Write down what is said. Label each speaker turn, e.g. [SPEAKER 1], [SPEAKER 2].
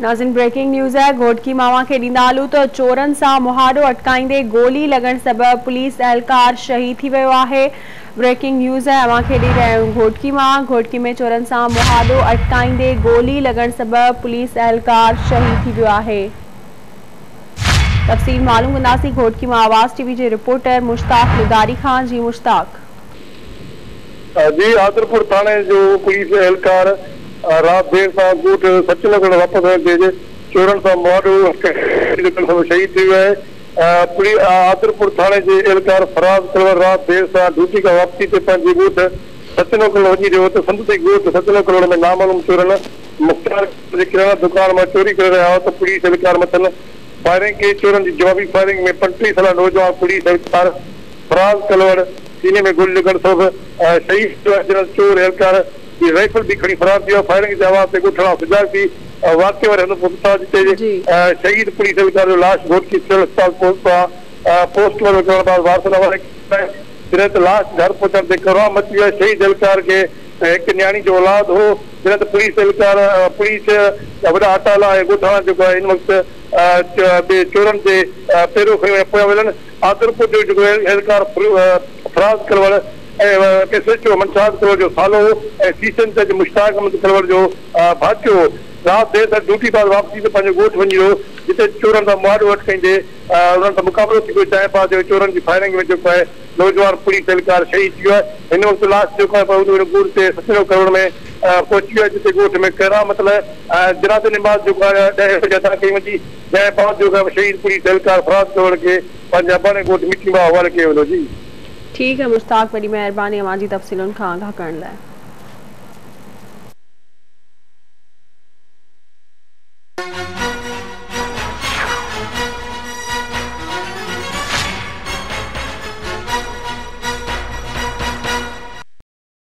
[SPEAKER 1] नाज़िन breaking news है। घोटकी मावा के ॾींदालू तो चोरन सां मुहाड़ो अटकाईंदे गोली लगण सबब पुलिस एहलकार शहीद थी वियो आहे। ब्रेकिंग न्यूज़ है, अवां खे ॾेई रहिया आहियूं घोटकी मां। घोटकी में चोरन सां मुहाड़ो अटकाईंदे गोली लगण सबब पुलिस एहलकार शहीद थी वियो आहे। तफ़सील मालूम कंदासीं घोटकी मां आवाज़ टीवी जे रिपोर्टर मुश्ताक निदारी खान। जी मुश्ताक।
[SPEAKER 2] जी, आदरपुर थाने जो पुलिस एहलकार रात देर सां ॻोठ सचनगढ़ वापस आए चोरन सां मुहाड़ो शहीद थी वियो है। आदरपुर थाने जे एहलकार फराज कलवर रात देर सां ड्यूटी खां वापसी ते पंहिंजे ॻोठ सचनगढ़ वञी रहियो त संदसि ॻोठ सचनगढ़ में नामालूम चोरन मुख्तार जे किराना दुकान मां चोरी करे रहिया हुआ त पुलिस एहलकार मथनि फायरिंग कई। चोरन जी जवाबी फायरिंग में 35 साल नौजवान पुलिस एहलकार फराज कलवर सीने में गोली लगण सबब शहीद जनरल चोर एहलकार की राइफल भी खड़ी फरार थी। फायरिंग के आवाज से ॻोठड़ा सुजाग थी वाक़े वारे जिते शहीद पुलिस एहलकार जो लाश घोटकी सिविल अस्पताल पोस्टमार्टम करण बाद वारसन हवाले लाश घर पहुंचण ते करवा मची वियो। शहीद एहलकार के एक न्याणी जो औलाद हो जॾहिं त पुलिस एहलकार पुलिस वॾा अटाला ऐं ॻोठाणा जेको आहे इन वक़्तु चोरनि जे पहिरियों खणी पिया वञनि। आदरपुर जो जेको एहलकार फराज कलवर एसएचओ मनशाद कलवर जो सालो हो ऐं सीसन जज मुश्ताक अहमद कलवर जो भाटियो हो। रात देर सां ड्यूटी बाद वापसी ते पंहिंजो ॻोठ वञी रहियो जिते चोरनि सां मुहाड़ो अटकाईंदे उन्हनि सां मुक़ाबिलो थी वियो। चांहि पा चोरनि जी फायरिंग में जेको आहे नौजवान पुलिस एहलकार शहीद थी वियो आहे। हिन वक़्तु लाश जेको आहे ॻोठ ते सचनगढ़ करोड़ में पहुची वियो आहे जिते ॻोठ में क़यामत जनाज़े निमाज़ जेको आहे 10 बजे अदा कई वञी जंहिं बाद जेको आहे शहीद पुलिस एहलकार फराज कलवर खे पंहिंजे अबाणे ॻोठ मिठी मां हवाले कयो वेंदो। जी
[SPEAKER 1] ठीक है मुश्ताक, बड़ी मेहरबानी अवां जी तफ़सीलुनि खां आगाह करण लाइ।